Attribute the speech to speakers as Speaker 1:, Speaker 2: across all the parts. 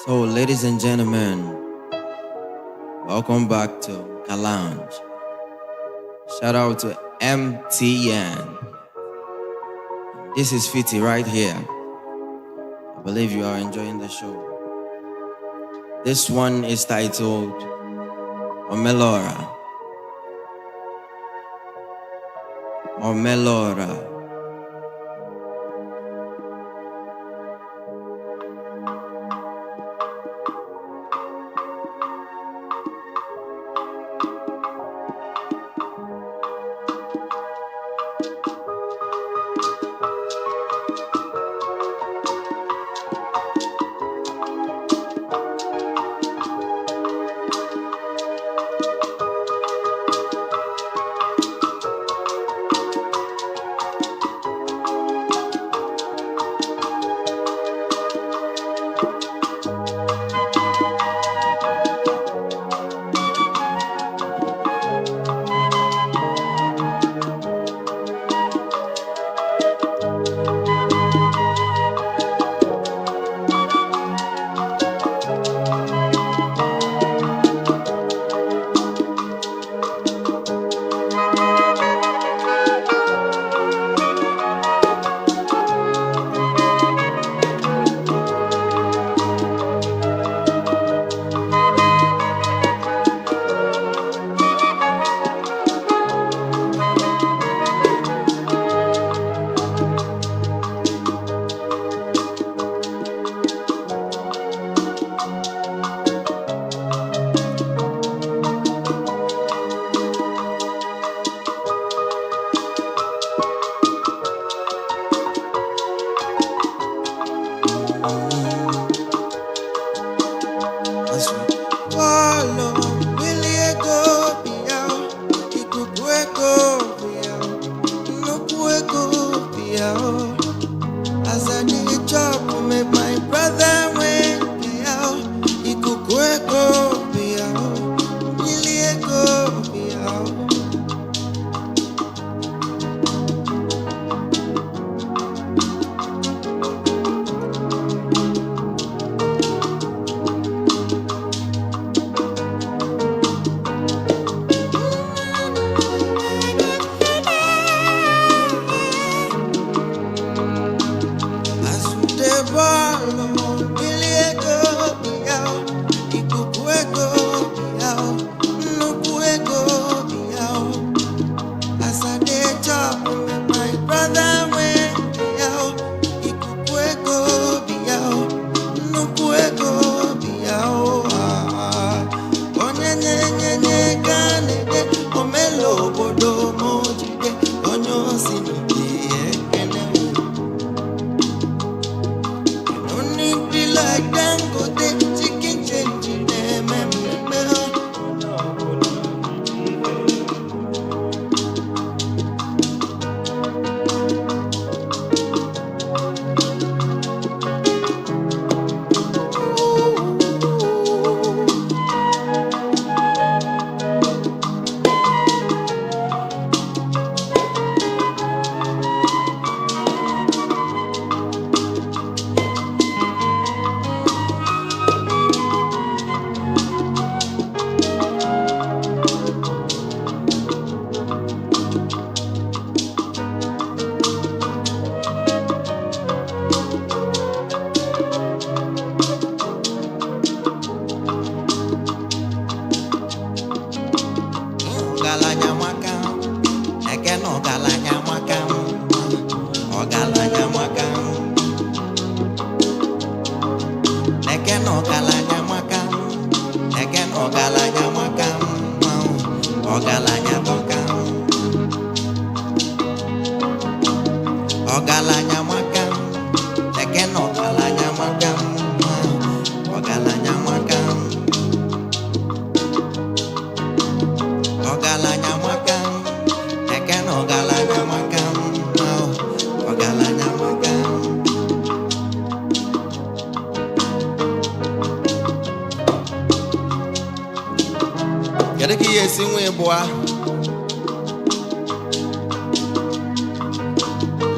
Speaker 1: So, ladies and gentlemen, welcome back to Nka Lounge. Shout out to MTN. This is Fyty right here. I believe you are enjoying the show. This one is titled Omeluora. Omeluora.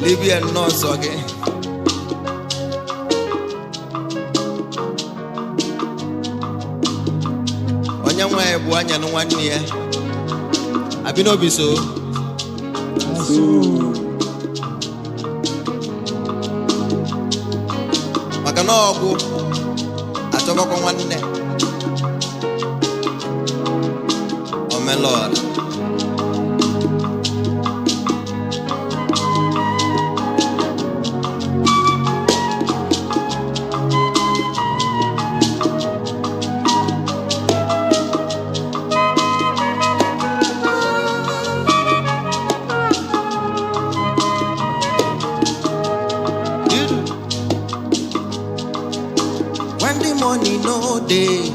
Speaker 1: Libyan nurse, okay. onye nwe bụ anya no nwanne ya abi no bi so maka na ọgụ achọbakwa nwanne Omeluora when the money no day,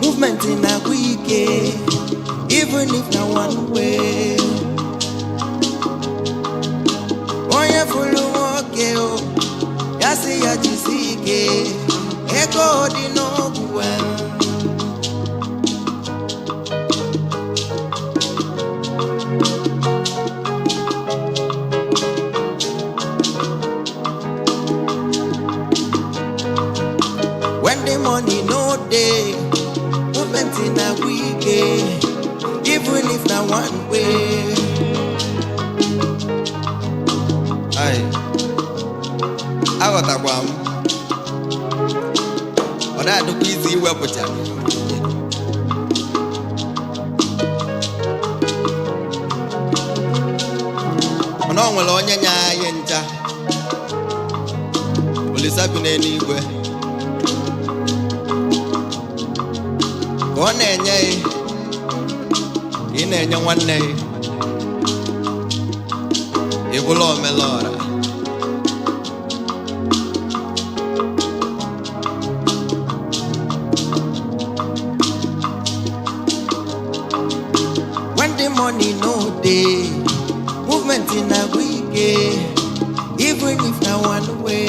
Speaker 1: movement in a week, even if na one way. Oh yeah, follow okay, oh, ya say ya jisike, ego di no well. When the money no day, movement in a week, even if na one way. Aye, I got a bomb. But I do easy weapon. Ono nwere onye nya anyị nta. Olisa bi n'eluigwe. Ọ na-enye ị na-enye nwanne ị bụla Omeluora when the money no dey, movement in a week, even if na one way.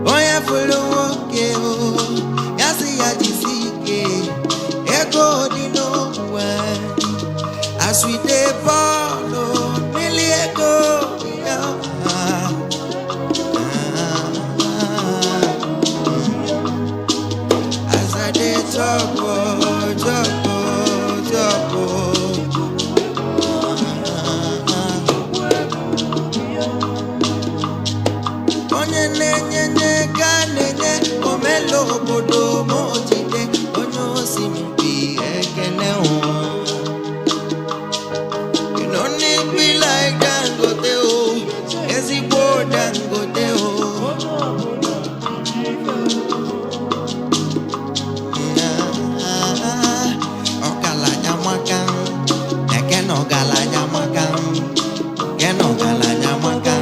Speaker 1: Oh yeah, follow okay, oh, ya see ya jisike, ego di no one. As we dey follow, really ego, yeah. As I dey talk, onye na-enye ga na-enye omelo obodo mojide onye osimiri ekene o. You no need be like Dangote o, Ezigbo Dangote o. Ọgaranya maka ekene ọgaranya maka ekene ọgaranya maka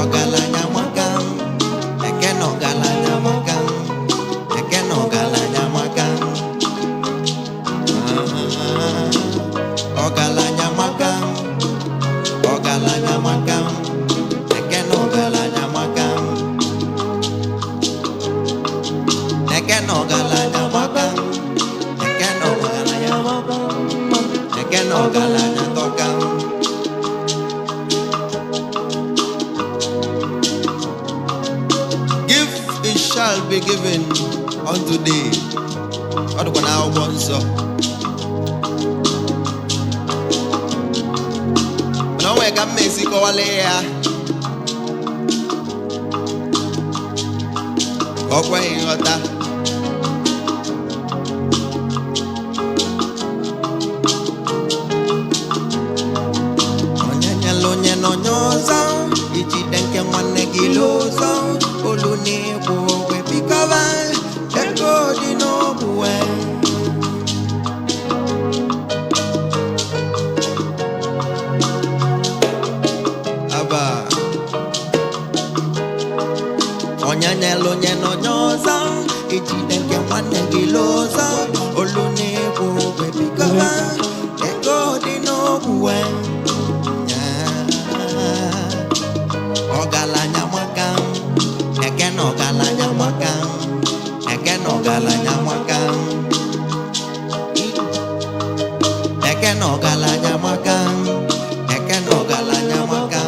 Speaker 1: ọgaranya maka ekene ọgaranya maka ekene ọgaranya maka ọgaranya maka ọgaranya maka ekene ọgaranya maka ekene ọgaranya maka ekene ọgaranya maka ekene ọgaranya toka. It shall be given unto thee. What can I want so? No way can Mexico alea. Okwa ingota. Onye lonye no nyoza, ichi denke mwane giloza. Olune we pikava, ego di no buwe. Aba onyanya lonye no nyoza, ichidenke mwane giloza. Olune we pikava, ego di no buwe. Ogalanya makam. Ekene ọgaranya maka ekene ọgaranya maka ekene ọgaranya maka ekene ọgaranya maka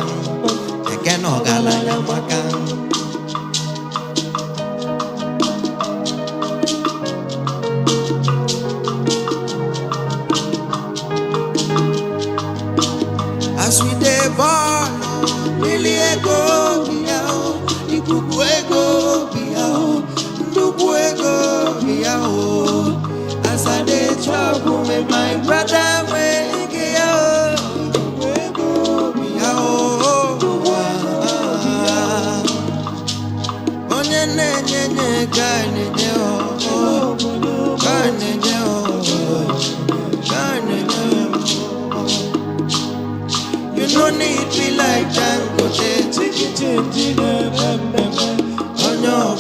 Speaker 1: ekene ọgaranya maka You don't need me like Dangote. On your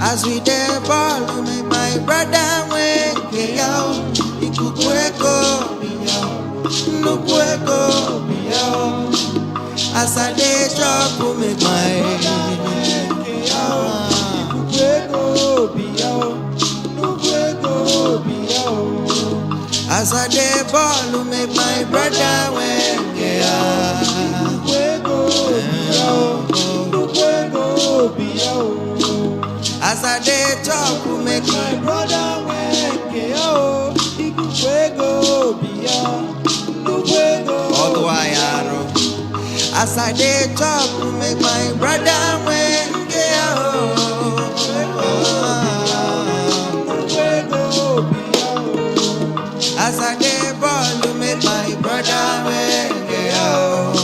Speaker 1: as we dey ball, make my brother wake out. Ikukweko biyo, nukweko biyo. As I dey chop, make my ikukweko biyo, nukweko biyo. As I dey ball, make my brother wake out. Ikukweko biyo, nukweko biyo. As I dey talk, make my brother wake up. Ikukwego biya, nukwego. Oduayaro. As I dey talk, make my brother wake up. Nukwego biya. As I dey ball, make my brother wake up.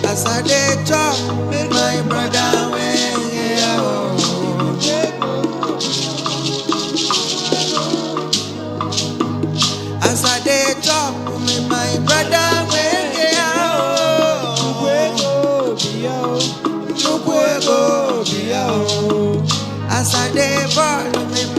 Speaker 1: As I dey talk, make my brother wake up. As I dey talk, make my brother wake up. As I dey ball, make